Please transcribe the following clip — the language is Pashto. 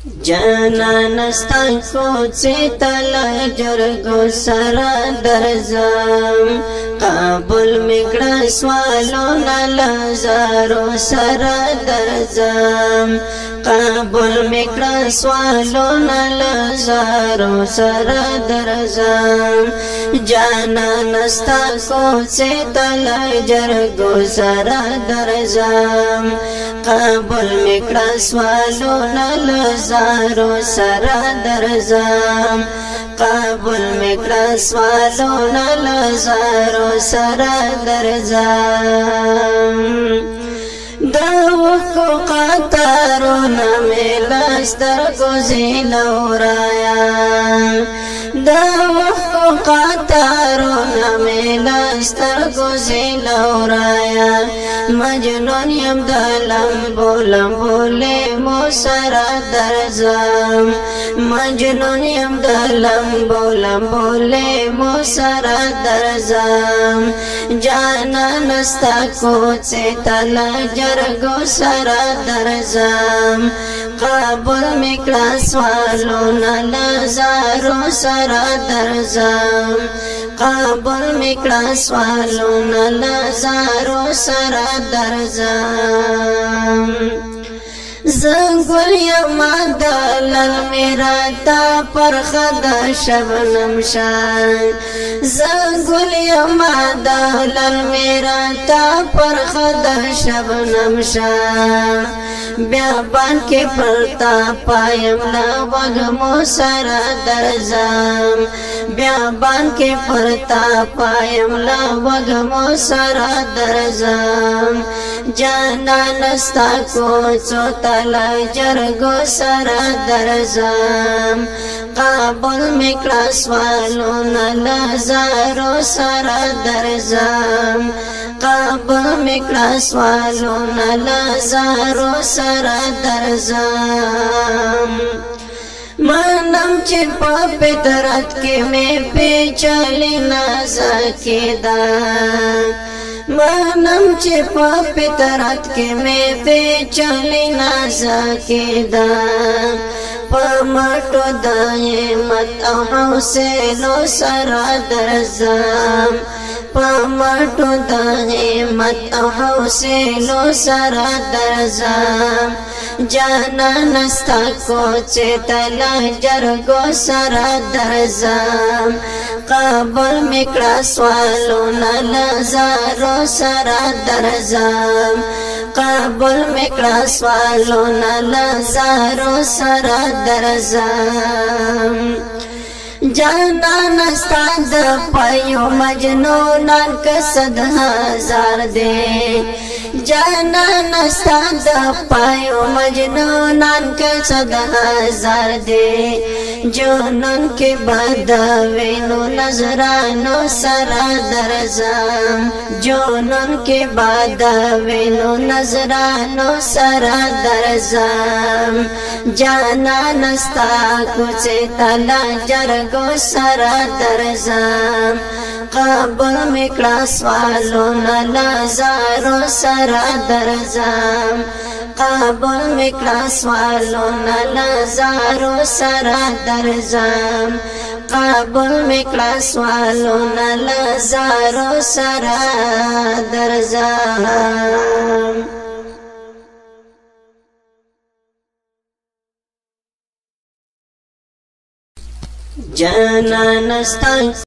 جانا نستا کوچی تل جرگو سرا درزم قابل مکڑا سوالو نلزارو سرا درزم قابل مکڑا سوالو نلزارو سرا درزم جانا نستا کوچی تل جرگو سرا درزم قابل مکڑا سوالو نلزارو سرا درزم قابل مکڑا سوالو نلزارو سرا درزم داوکو قطارو نمیلستر گزیلو رایا داوکو قطارو نمیلستر گزیلو رایا مجنون یم دلمبو لمبو لیمو سرا درزم مجنون یم دلمبو لمبو لیمو سرا درزم جانا نستا کوچی تلا جرگو سرا درزم قابل مکڑا سوالو نلزارو سرا درزم قابل مکڑا سوالو نلزارو سرا درزم زنگل یما دلل میرا تا پرخد شبنم شان زنگل یما دلل میرا تا پرخد شبنم شان بیابان کے پرتا پایم لا وگمو سرا درزم بیابان کے پرتا پایم لا وگمو سرا درزم جانا نستا کوچو تلا جرگو سرا درزم قابل مکڑا سوالو نلزارو سرا درزم قابل مکڑا سوالو نلزارو سرا درزم منم چی پا پترت کی میں پیچلی نازکی دا منم چی پا پترت کی میں پیچلی نازکی دا پمٹو دائے مت حوصلو سرا درزم پمٹو دائے مت حوصلو سرا درزم جانا نستا کوچی تلا جرگو سرا درزم قابل مکڑا سوالو نلزارو سرا درزم قابل مکڑا سوالو نلزارو سرا درزم جانا نستا د پایو مجنونان کسد ہزار دے جانا نستا د پایو مجنونان کسد ہزار دے جنون کے بدوینو نظرانو سرا درزم جنون کے بدوینو نظرانو سرا درزم جانا نستا کوچی تلا جرگو سرا درزم قابل مکڑا سوالو نلزارو سرا درزم قابل مکڑا سوالو نلزارو سرا درزم قابل مکڑا سوالو نلزارو سرا درزم جانا نستا